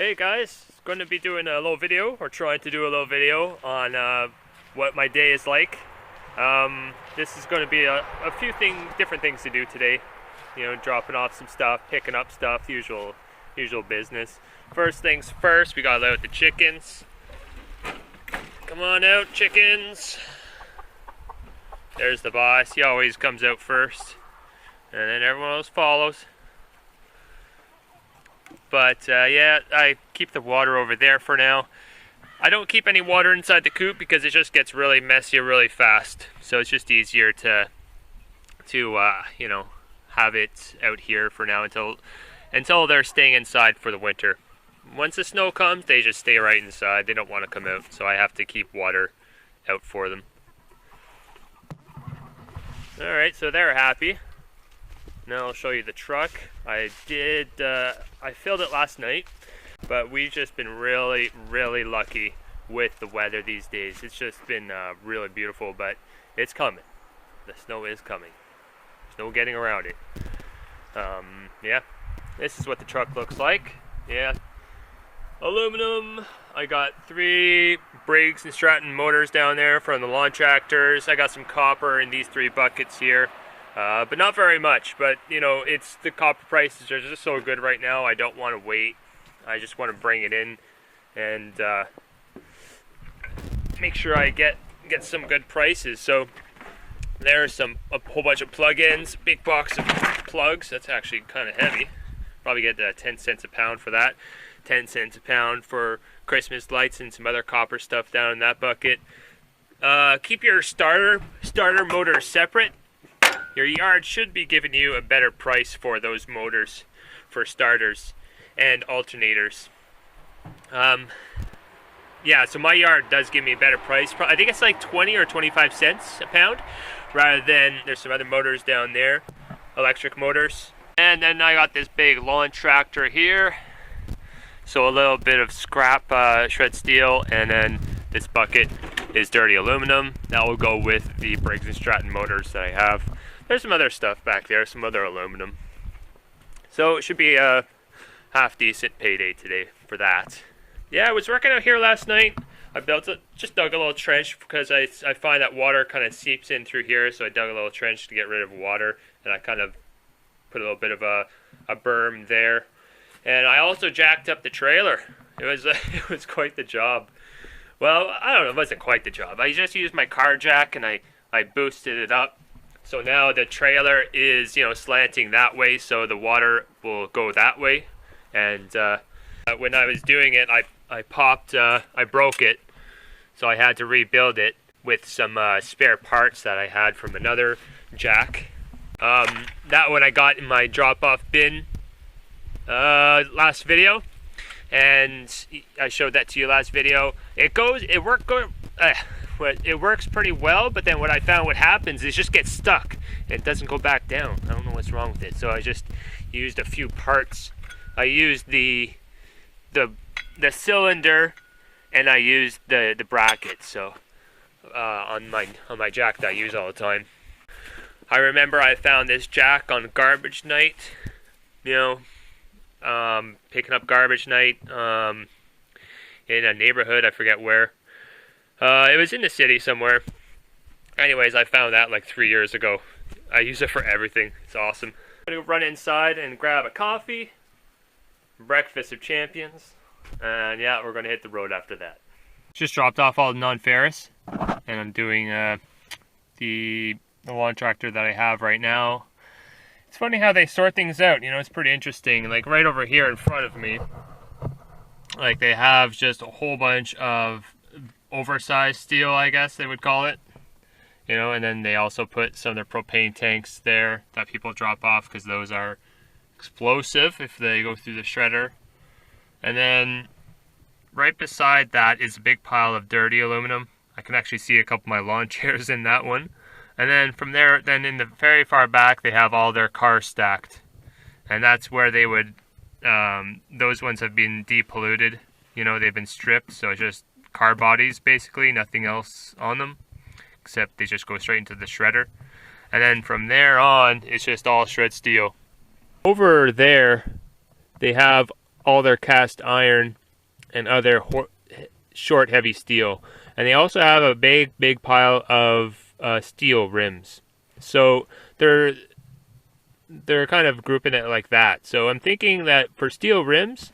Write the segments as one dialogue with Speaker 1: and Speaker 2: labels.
Speaker 1: Hey guys, going to be doing a little video, or trying to do a little video on what my day is like. This is going to be a few different things to do today. You know, dropping off some stuff, picking up stuff, usual business. First things first, we gotta let out the chickens. Come on out, chickens. There's the boss. He always comes out first, and then everyone else follows. But yeah, I keep the water over there for now. I don't keep any water inside the coop because it just gets really messy really fast. So it's just easier to you know, have it out here for now until they're staying inside for the winter. Once the snow comes, they just stay right inside. They don't want to come out, so I have to keep water out for them. All right, so they're happy. Now I'll show you the truck. I filled it last night, but we've just been really lucky with the weather these days. It's just been really beautiful, but it's coming. The snow is coming. There's no getting around it. Yeah, this is what the truck looks like. Yeah, aluminum. I got 3 Briggs & Stratton motors down there from the lawn tractors. I got some copper in these 3 buckets here. But not very much, but you know, the copper prices are just so good right now. I don't want to wait. I just want to bring it in and make sure I get some good prices. So there's a whole bunch of plug-ins, big box of plugs. That's actually kind of heavy. Probably get 10 cents a pound for that. 10 cents a pound for Christmas lights and some other copper stuff down in that bucket. Keep your starter motor separate. Your yard should be giving you a better price for those motors, for starters and alternators. Yeah, so my yard does give me a better price. I think it's like 20 or 25 cents a pound, rather than there's some other motors down there, electric motors. And then I got this big lawn tractor here. So a little bit of scrap shred steel, and then this bucket is dirty aluminum. That will go with the Briggs & Stratton motors that I have. There's some other stuff back there, some other aluminum. So it should be a half decent payday today for that. Yeah, I was working out here last night. I just dug a little trench because I find that water kind of seeps in through here, so I dug a little trench to get rid of water, and I kind of put a little bit of a berm there. And I also jacked up the trailer. It was quite the job. Well, I don't know, it wasn't quite the job. I just used my car jack and I boosted it up. So now the trailer is, you know, slanting that way, so the water will go that way. And when I was doing it, I broke it, so I had to rebuild it with some spare parts that I had from another jack. That one I got in my drop-off bin last video, and I showed that to you last video. It works pretty well, but then what I found what happens is it just gets stuck. It doesn't go back down. I don't know what's wrong with it. So I just used a few parts. I used the cylinder, and I used the bracket. So on my jack that I use all the time. I remember I found this jack on garbage night. You know, picking up garbage night in a neighborhood. I forget where. It was in the city somewhere. Anyways, I found that like 3 years ago. I use it for everything. It's awesome. I'm gonna run inside and grab a coffee, breakfast of champions, and yeah, we're gonna hit the road after that. Just dropped off all the non-ferrous, and I'm doing the lawn tractor that I have right now. It's funny how they sort things out. You know, it's pretty interesting. Like right over here in front of me, like they have just a whole bunch of oversized steel, I guess they would call it, you know, and then they also put some of their propane tanks there that people drop off because those are explosive if they go through the shredder. And then right beside that is a big pile of dirty aluminum. I can actually see a couple of my lawn chairs in that one. And then from there, then in the very far back, they have all their cars stacked, and that's where they would those ones have been depolluted, you know, they've been stripped, so it's just car bodies basically, nothing else on them except they just go straight into the shredder. And then from there on, it's just all shred steel. Over there they have all their cast iron and other short heavy steel, and they also have a big pile of steel rims. So they're kind of grouping it like that. So I'm thinking that for steel rims,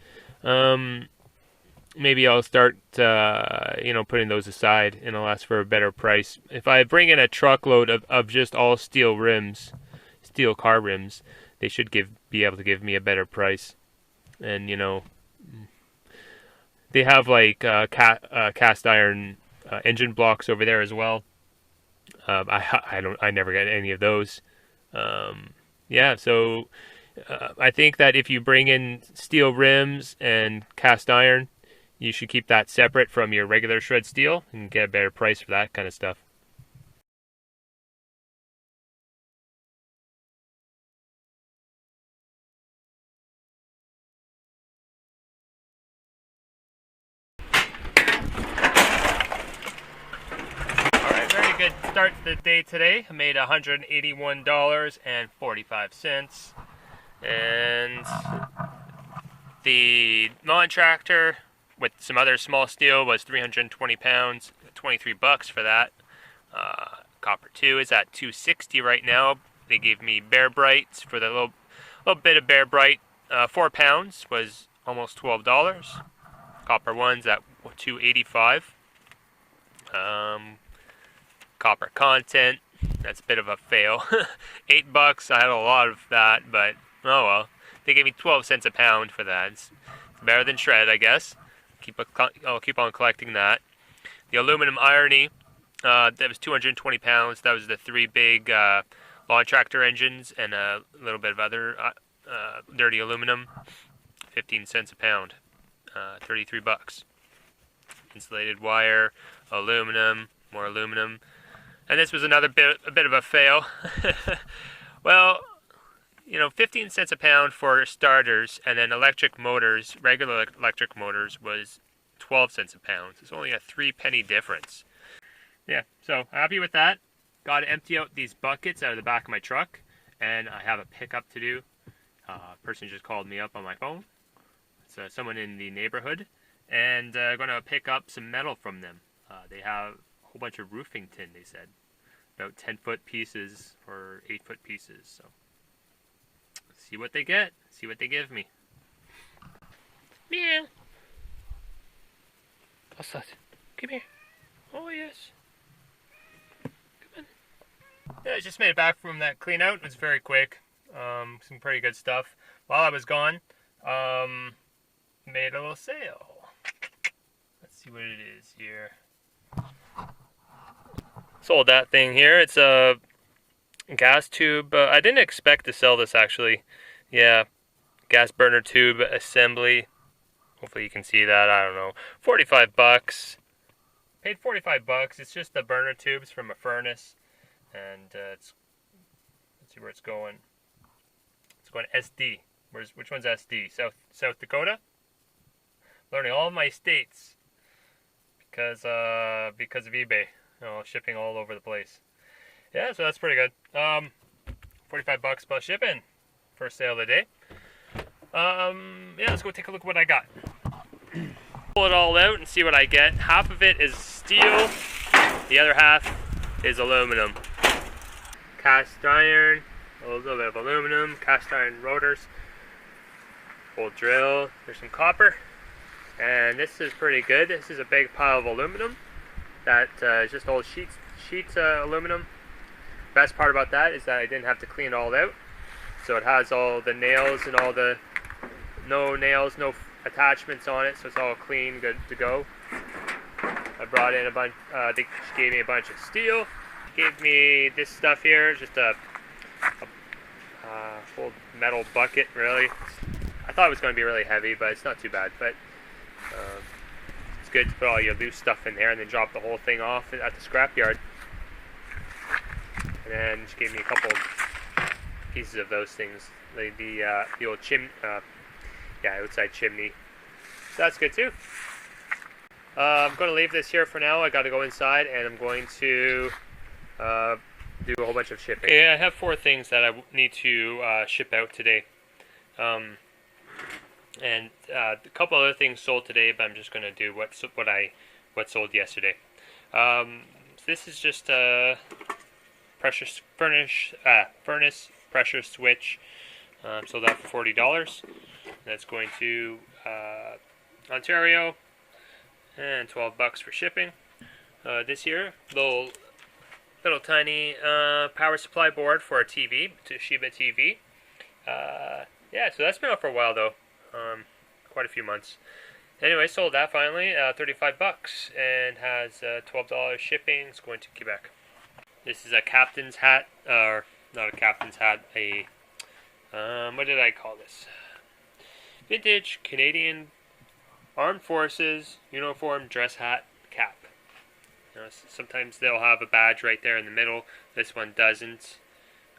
Speaker 1: maybe I'll start putting those aside, and I'll ask for a better price. If I bring in a truckload of just all steel rims, steel car rims, they should be able to give me a better price. And they have like cast iron engine blocks over there as well. I never get any of those. So I think that if you bring in steel rims and cast iron, you should keep that separate from your regular shred steel and get a better price for that kind of stuff. Alright, very good start to the day today. I made $181.45. And the lawn tractor with some other small steel was 320 pounds, 23 bucks for that. Copper 2 is at 260 right now. They gave me Bear Brights for the little bit of Bear Bright. 4 pounds was almost $12. Copper 1's at 285. Copper content, that's a bit of a fail. 8 bucks. I had a lot of that, but oh well. They gave me 12 cents a pound for that. It's better than shred, I guess. I'll keep on collecting that. The aluminum irony, that was 220 pounds. That was the 3 big lawn tractor engines and a little bit of other dirty aluminum. 15 cents a pound. 33 bucks. Insulated wire, aluminum, more aluminum. And this was a bit of a fail. Well, 15 cents a pound for starters, and then electric motors, regular electric motors, was 12 cents a pound. It's only a 3-penny difference. Yeah, so happy with that. Got to empty out these buckets out of the back of my truck, and I have a pickup to do. A person just called me up on my phone. It's someone in the neighborhood, and I'm going to pick up some metal from them. They have a whole bunch of roofing tin, they said. About 10-foot pieces or 8-foot pieces, so see what they get, see what they give me. Meow. What's that? Come here. Oh, yes. Come on. Yeah, I just made it back from that clean out. It was very quick. Some pretty good stuff. While I was gone, made a little sale. Let's see what it is here. Sold that thing here. It's a gas tube. I didn't expect to sell this actually. Yeah, gas burner tube assembly. Hopefully you can see that. I don't know. 45 bucks. Paid 45 bucks. It's just the burner tubes from a furnace, and let's see where it's going. It's going SD. Which one's SD? South Dakota. Learning all my states because of eBay. Shipping all over the place. Yeah, so that's pretty good. 45 bucks plus shipping. First sale of the day. Yeah, let's go take a look at what I got. Pull it all out and see what I get. Half of it is steel. The other half is aluminum. Cast iron. A little bit of aluminum. Cast iron rotors. Old drill. There's some copper. And this is pretty good. This is a big pile of aluminum. That is just old sheets aluminum. Best part about that is that I didn't have to clean it all out. So it has all the nails and no nails, no attachments on it, so it's all clean, good to go. I brought in a bunch, she gave me a bunch of steel. Gave me this stuff here, just a full metal bucket, really. I thought it was going to be really heavy, but it's not too bad. But it's good to put all your loose stuff in there and then drop the whole thing off at the scrapyard. And then she gave me a couple pieces of those things, the old outside chimney. So that's good too. I'm going to leave this here for now. I got to go inside and I'm going to do a whole bunch of shipping. Yeah, I have 4 things that I need to ship out today. And a couple other things sold today, but I'm just going to do what sold yesterday. This is just a furnace pressure switch. Sold that for $40. That's going to Ontario, and $12 for shipping. This year, little tiny power supply board for a TV, Toshiba TV. Yeah, so that's been out for a while though, quite a few months. Anyway, sold that finally, $35, and has $12 shipping. It's going to Quebec. This is a captain's hat, or not a captain's hat, what did I call this? Vintage Canadian Armed Forces uniform dress hat cap. Sometimes they'll have a badge right there in the middle. This one doesn't.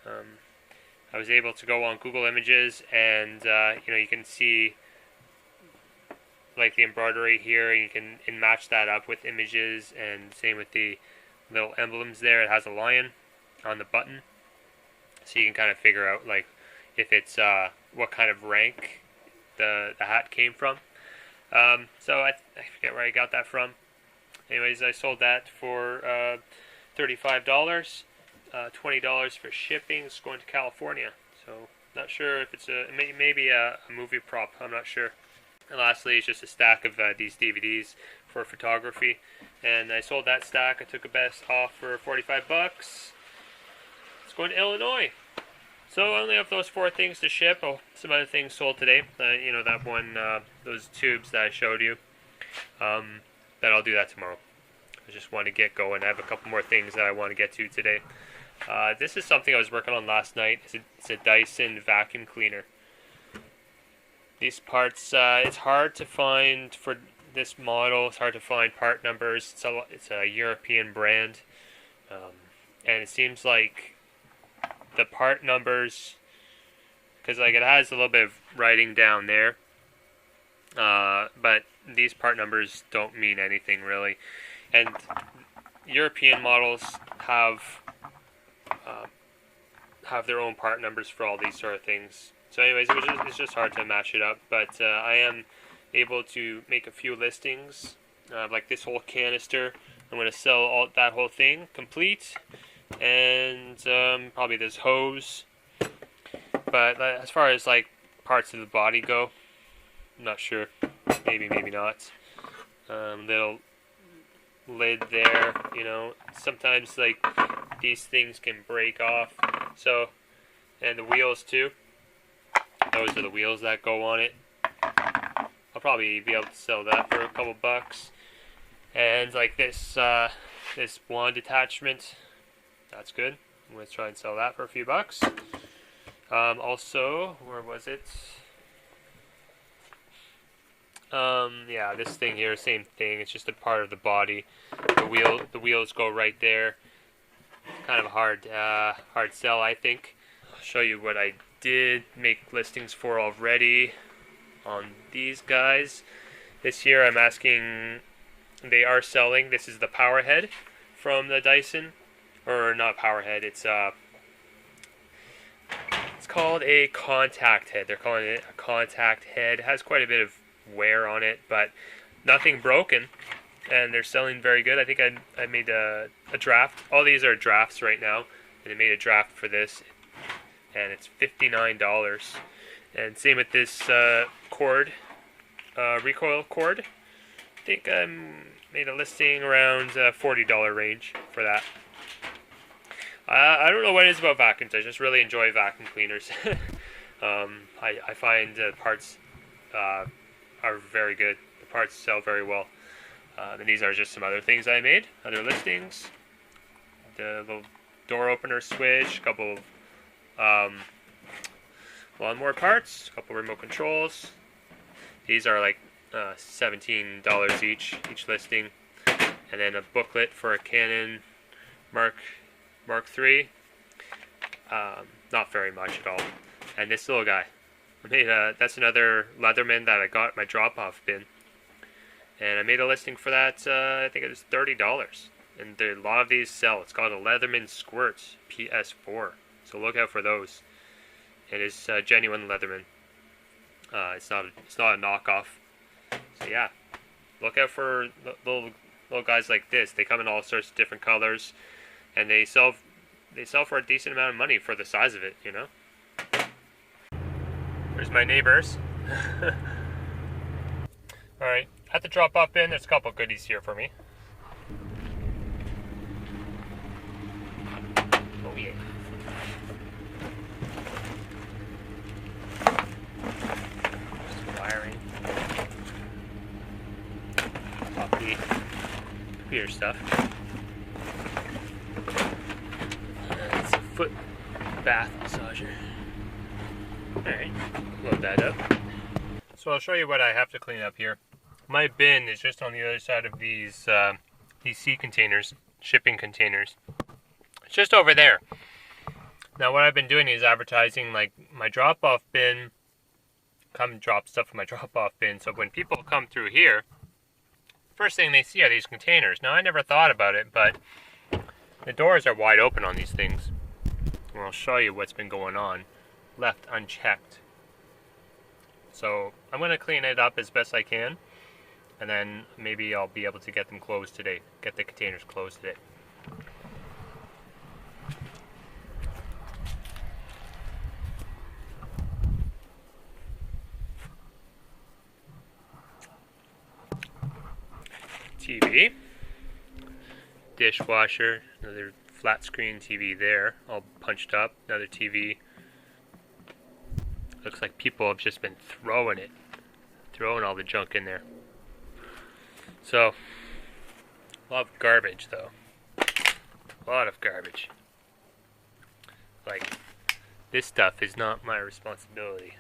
Speaker 1: I was able to go on Google Images, and you can see like the embroidery here. You can match that up with images, and same with the little emblems there. It has a lion on the button, so you can kind of figure out like if it's what kind of rank the hat came from. So I forget where I got that from. Anyways, I sold that for $35, $20 for shipping. It's going to California, so not sure if it's maybe a movie prop. I'm not sure. And lastly, it's just a stack of these DVDs for photography, and I sold that stack. I took a best off for $45. It's going to Illinois. So I only have those 4 things to ship. Oh, some other things sold today. That one, those tubes that I showed you. That I'll do that tomorrow. I just want to get going. I have a couple more things that I want to get to today. This is something I was working on last night. It's a Dyson vacuum cleaner. These parts, it's hard to find for this model. It's hard to find part numbers. It's a European brand, and it seems like the part numbers, because like it has a little bit of writing down there, but these part numbers don't mean anything really. And European models have their own part numbers for all these sort of things. So anyways, it's just hard to match it up, but I am able to make a few listings, like this whole canister. I'm going to sell that whole thing complete, and probably this hose. But as far as like parts of the body go, I'm not sure. Maybe not. Little lid there, sometimes like these things can break off. So, and the wheels too. Those are the wheels that go on it. I'll probably be able to sell that for a couple bucks. And like this wand attachment, that's good. I'm going to try and sell that for a few bucks. Also, where was it? Yeah, this thing here, same thing. It's just a part of the body. The wheels go right there. Kind of a hard sell, I think. I'll show you what I did make listings for already on these guys. This year I'm asking, they are selling, this is the power head from the Dyson, or not power head, it's called a contact head. They're calling it a contact head. It has quite a bit of wear on it, but nothing broken, and they're selling very good. I think I made a draft. All these are drafts right now, and I made a draft for this, and it's $59. And same with this cord, recoil cord. I think I made a listing around $40 range for that. I don't know what it is about vacuums. I just really enjoy vacuum cleaners. I find the parts are very good. The parts sell very well. And these are just some other things I made, other listings. The little door opener switch, a couple of lawnmower parts, a couple remote controls. These are like $17 each listing. And then a booklet for a Canon Mark III. Not very much at all. And this little guy. I made that's another Leatherman that I got my drop-off bin. And I made a listing for that, I think it was $30. And a lot of these sell. It's called a Leatherman Squirt PS4. So look out for those. It is genuine Leatherman. It's not a knockoff. So yeah, look out for little guys like this. They come in all sorts of different colors, and they sell for a decent amount of money for the size of it. You know. There's my neighbors. All right, at the drop-off bin, there's a couple goodies here for me. Oh yeah. Wiring, copy, computer stuff. It's a foot bath massager. Alright, load that up. So I'll show you what I have to clean up here. My bin is just on the other side of these sea containers, shipping containers. It's just over there. Now what I've been doing is advertising like my drop-off bin. Come drop stuff in my drop-off bin, so when people come through here, first thing they see are these containers. Now I never thought about it, but the doors are wide open on these things. And I'll show you what's been going on. Left unchecked. So I'm going to clean it up as best I can, and then maybe I'll be able to get them closed today. Get the containers closed today. TV, dishwasher, another flat screen TV there, all punched up, another TV. Looks like people have just been throwing all the junk in there. So, a lot of garbage though. A lot of garbage. Like, this stuff is not my responsibility.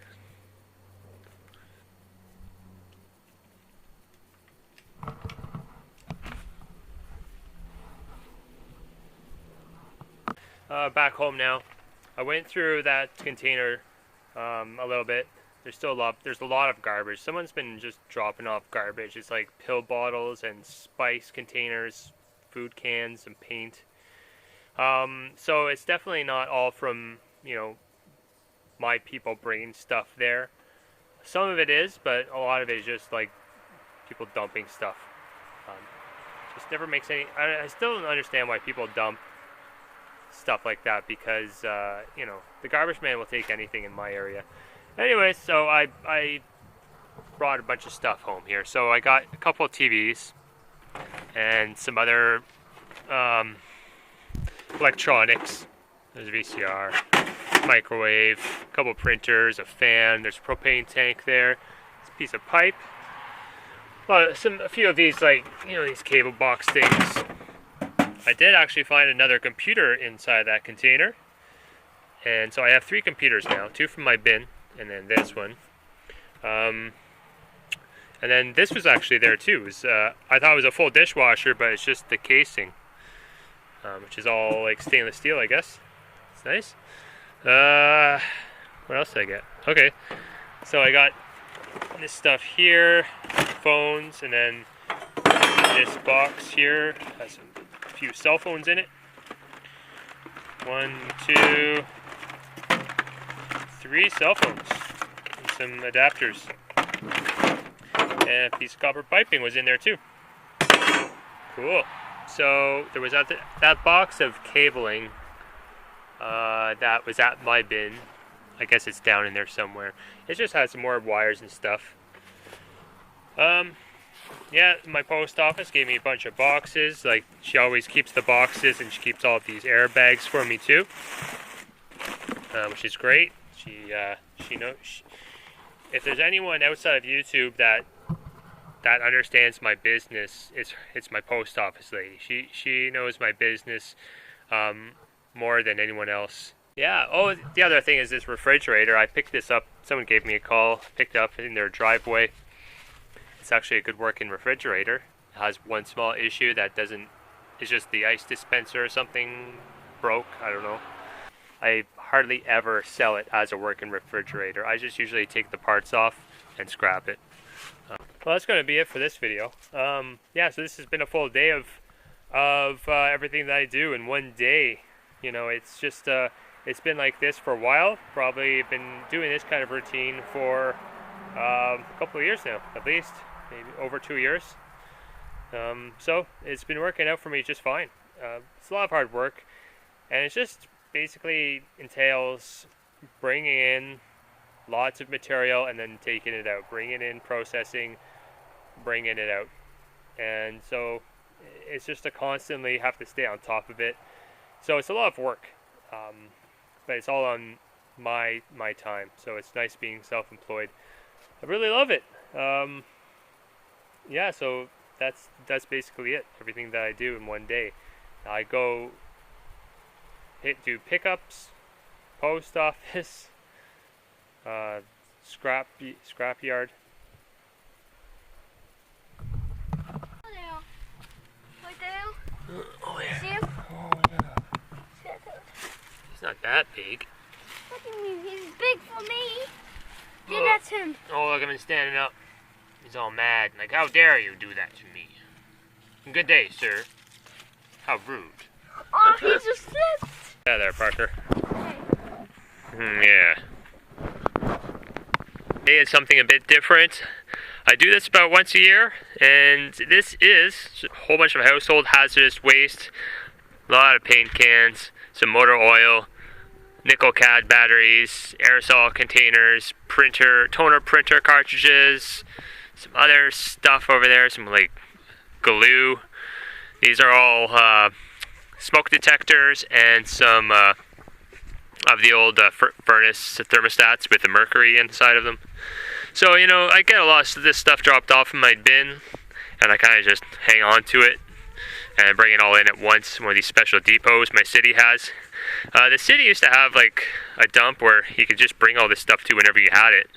Speaker 1: Back home now. I went through that container a little bit. There's a lot of garbage. Someone's been just dropping off garbage. It's like pill bottles and spice containers, food cans and paint. So it's definitely not all from, you know, my people bringing stuff there. Some of it is, but a lot of it is just like people dumping stuff. Just never makes any. I still don't understand why people dump stuff like that, because you know, the garbage man will take anything in my area. Anyway, so I brought a bunch of stuff home here. So I got a couple of TVs and some other electronics. There's a VCR, microwave, a couple of printers, a fan. There's a propane tank there. There's a piece of pipe. A few of these, like, you know, these cable box things. I did actually find another computer inside that container, and so I have 3 computers now, 2 from my bin, and then this one. And then this was actually there too. I thought it was a full dishwasher, but it's just the casing, which is all like stainless steel, I guess. It's nice. What else did I get? Okay, so I got this stuff here, phones, and then this box here has a few cell phones in it. 1, 2, 3 cell phones and some adapters, and a piece of copper piping was in there too. Cool. So there was that box of cabling that was at my bin. I guess it's down in there somewhere. It just had some more wires and stuff. Yeah, my post office gave me a bunch of boxes. Like, she always keeps the boxes, and she keeps all of these airbags for me too, which is great. She knows. If there's anyone outside of YouTube that understands my business, it's my post office lady. She knows my business more than anyone else. Yeah. Oh, the other thing is this refrigerator. I picked this up. Someone gave me a call. Picked it up in their driveway. It's actually a good working refrigerator. It has one small issue that it's just the ice dispenser or something broke. I don't know. I hardly ever sell it as a working refrigerator. I just usually take the parts off and scrap it. Well, that's going to be it for this video. Yeah, so this has been a full day of everything that I do in one day. You know, it's just it's been like this for a while. Probably been doing this kind of routine for A couple of years now, at least, maybe over 2 years. So it's been working out for me just fine. It's a lot of hard work, and it just basically entails bringing in lots of material and then taking it out, bringing in, processing, bringing it out. And so it's just to constantly have to stay on top of it. So it's a lot of work, but it's all on my time. So it's nice being self-employed. I really love it. Yeah, so that's basically it. Everything that I do in one day. I go do pickups, post office, scrapyard. Oh yeah.
Speaker 2: See him?
Speaker 1: Oh yeah. He's not that big.
Speaker 2: What do you mean? He's big for me. Yeah, that's him.
Speaker 1: Oh, look at him standing up. He's all mad. Like, how dare you do that to me? Good day, sir. How rude.
Speaker 2: Oh, he just slipped.
Speaker 1: Yeah, there, Parker.
Speaker 2: Okay.
Speaker 1: Yeah. Hey, it's something a bit different. I do this about once a year, and this is a whole bunch of household hazardous waste, a lot of paint cans, some motor oil, nickel cad batteries, aerosol containers, toner printer cartridges, some other stuff over there, some like glue. These are all smoke detectors and some of the old furnace thermostats with the mercury inside of them. So, you know, I get a lot of this stuff dropped off in my bin, and I kind of just hang on to it and bring it all in at once, one of these special depots my city has. The city used to have like a dump where you could just bring all this stuff to whenever you had it,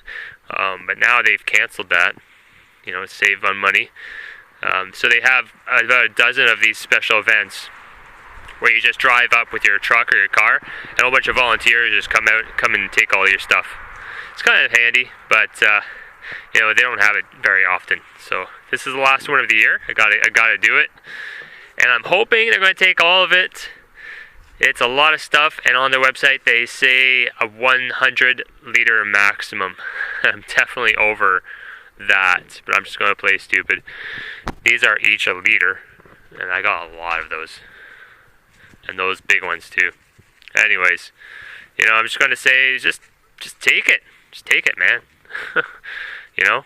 Speaker 1: but now they've canceled that, you know, to save on money. So they have about a dozen of these special events where you just drive up with your truck or your car, and a whole bunch of volunteers just come and take all your stuff. It's kind of handy, but you know, they don't have it very often. So this is the last one of the year. I gotta do it, and I'm hoping they're going to take all of it. It's a lot of stuff, and on their website they say a 100-liter maximum. I'm definitely over that, but I'm just going to play stupid. These are each a liter, and I got a lot of those, and those big ones too. Anyways, you know, I'm just going to say, just take it. Just take it, man. You know?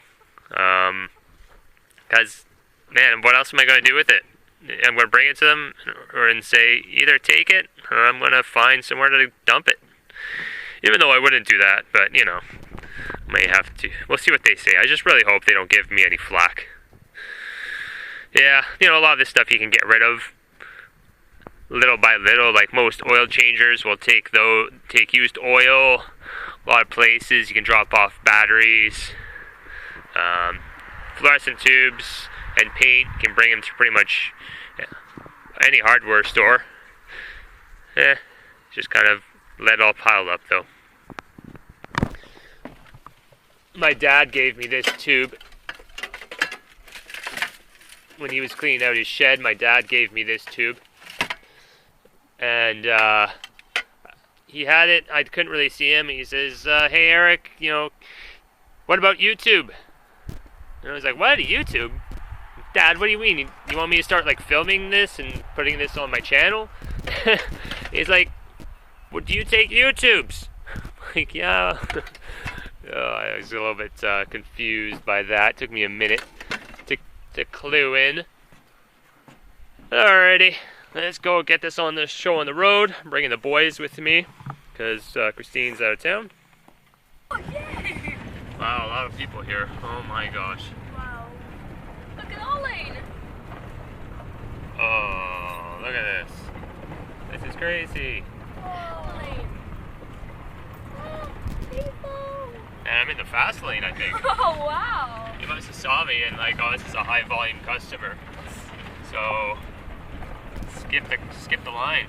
Speaker 1: Because, man, what else am I going to do with it? I'm going to bring it to them and say, either take it or I'm going to find somewhere to dump it. Even though I wouldn't do that, but, you know, may have to. We'll see what they say. I just really hope they don't give me any flack. Yeah, you know, a lot of this stuff you can get rid of little by little. Like most oil changers will take used oil. A lot of places you can drop off batteries, fluorescent tubes, and paint. You can bring them to pretty much any hardware store. Just kind of let it all pile up though. My dad gave me this tube when he was cleaning out his shed. My dad gave me this tube, and he had it. I couldn't really see him. He says, "Hey Eric, you know, what about YouTube?" And I was like, "What? YouTube? Dad, what do you mean? You want me to start like filming this and putting this on my channel?" He's like, "Well, do you take YouTubes?" I'm like, "Yeah." I was a little bit confused by that. It took me a minute to clue in. Alrighty, let's go get this on the show on the road. I'm bringing the boys with me because Christine's out of town.
Speaker 2: Oh, yay!
Speaker 1: Wow, a lot of people here. Oh my gosh.
Speaker 2: Wow. Look at Ollie.
Speaker 1: Oh, look at this. This is crazy.
Speaker 2: Ollie. Oh, people.
Speaker 1: And I'm in the fast lane, I think.
Speaker 2: Oh, wow.
Speaker 1: You must have saw me and like, oh, this is a high volume customer. So skip the line.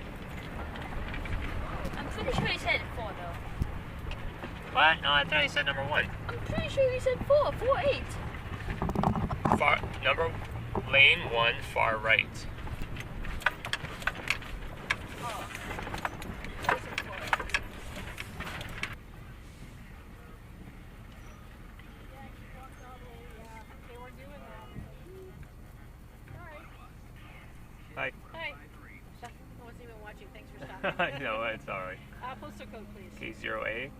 Speaker 2: I'm pretty sure you said 4 though.
Speaker 1: What? No, I thought you said number 1.
Speaker 2: I'm pretty sure you said 4, 4-8.
Speaker 1: Lane 1, far right.
Speaker 2: Oh.
Speaker 1: I know, it's alright.
Speaker 3: Postal code, please.
Speaker 1: K0A2W0.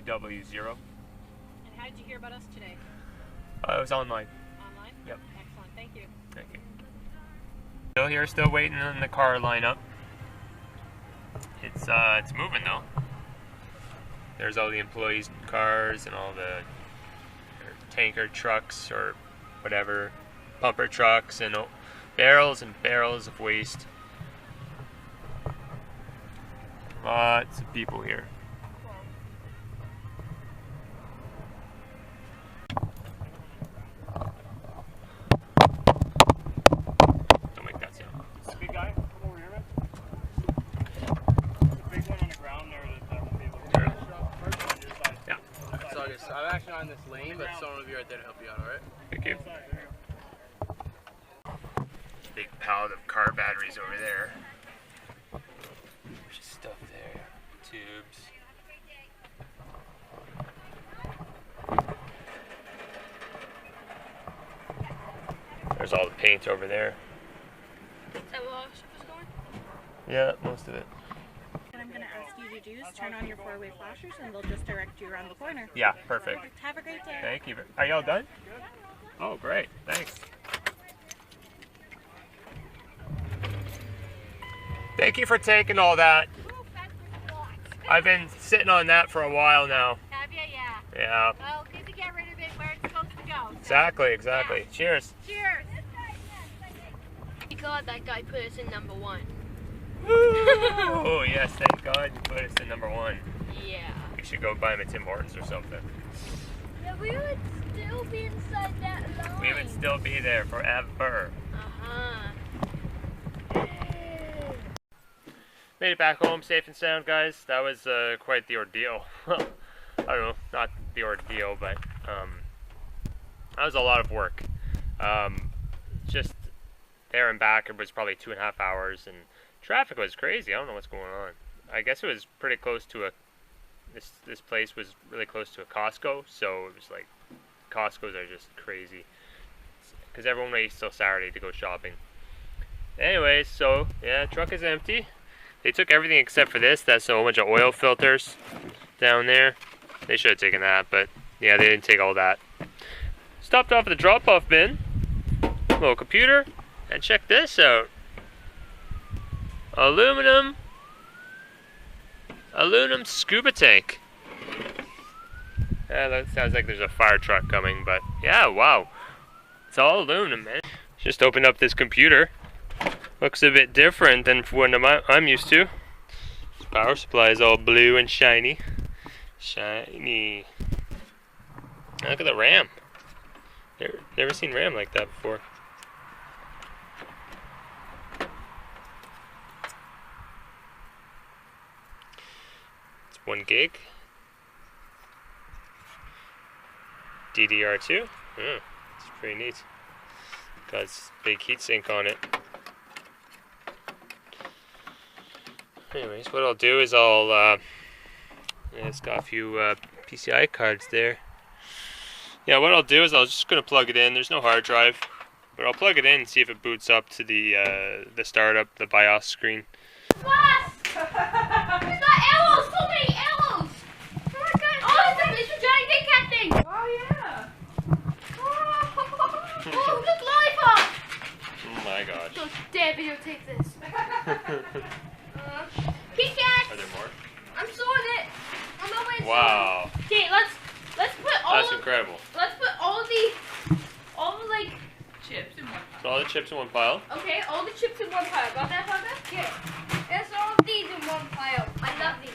Speaker 3: And how did you hear about us today?
Speaker 1: It was online.
Speaker 3: Online?
Speaker 1: Yep.
Speaker 3: Excellent. Thank you.
Speaker 1: Thank you. Still here, still waiting on the car lineup. It's moving though. There's all the employees' cars and all the tanker trucks or whatever, pumper trucks, and barrels and barrels of waste. Lots of people here. Don't make that sound.
Speaker 4: This big guy, come over here, man. The big one on the ground there that won't be able to
Speaker 1: Sure.
Speaker 4: first on your side.
Speaker 1: Yeah.
Speaker 5: So I'm actually on this lane, but someone will be right there to help you out, alright?
Speaker 1: Thank you.
Speaker 4: There you go.
Speaker 1: Big pallet of car batteries over there. There's just stuff there. Tubes. There's all the paint over there.
Speaker 2: Is that where all the ship is going?
Speaker 1: Yeah, most of it.
Speaker 3: What I'm going to ask you to do is turn on your four-way flashers and they'll just direct you around the corner.
Speaker 1: Yeah, perfect.
Speaker 3: Have a great day.
Speaker 1: Thank you. Are y'all done? Oh, great. Thanks. Thank you for taking all that. I've been sitting on that for a while now.
Speaker 2: Have you? Yeah.
Speaker 1: Yeah.
Speaker 2: Well, good to get rid of it where it's supposed to go. So.
Speaker 1: Exactly, exactly.
Speaker 2: Yeah.
Speaker 1: Cheers.
Speaker 2: Cheers. Thank God that guy put us in number 1.
Speaker 1: Oh, yes, thank God you put us in number 1.
Speaker 2: Yeah.
Speaker 1: We should go buy him a Tim Hortons or something.
Speaker 2: Yeah, we would still be inside that line.
Speaker 1: We would still be there forever.
Speaker 2: Uh-huh.
Speaker 1: Made it back home safe and sound, guys. That was quite the ordeal. I don't know, not the ordeal, but that was a lot of work. Just there and back, it was probably 2.5 hours, and traffic was crazy. I don't know what's going on. I guess it was pretty close to this place was really close to a Costco, so it was like, Costco's are just crazy. Because everyone waits till Saturday to go shopping. Anyways, so, yeah, truck is empty. They took everything except for this. That's a whole bunch of oil filters down there. They should have taken that, but yeah, they didn't take all that. Stopped off at the drop-off bin. Little computer. And check this out. Aluminum scuba tank. Yeah, that sounds like there's a fire truck coming, but yeah, wow. It's all aluminum, man. Just opened up this computer. Looks a bit different than what I'm used to. This power supply is all blue and shiny. Shiny. Look at the RAM. Never seen RAM like that before. It's 1 gig. DDR2. Oh, it's pretty neat. Got this big heatsink on it. Anyways, what I'll do is yeah, it's got a few PCI cards there. Yeah, what I'll do is I'm just gonna plug it in. There's no hard drive, but I'll plug it in and see if it boots up to the startup, the BIOS screen.
Speaker 2: What? There's got arrows! So many arrows! Oh my god! Oh, it's a giant big cat thing!
Speaker 3: Oh, yeah.
Speaker 2: Oh, look, lollipop!
Speaker 1: Oh my gosh.
Speaker 2: Don't dare videotape this. Kit Kat!
Speaker 1: Are there more?
Speaker 2: I'm sewing it. On my way.
Speaker 1: Wow.
Speaker 2: Okay, let's put all
Speaker 1: That's
Speaker 2: of,
Speaker 1: incredible.
Speaker 2: let's put all the like chips in one pile.
Speaker 1: So all the chips in one pile.
Speaker 2: Okay, all the chips in one pile. Got that, Father? Yeah. There's all of these in one pile. I love these.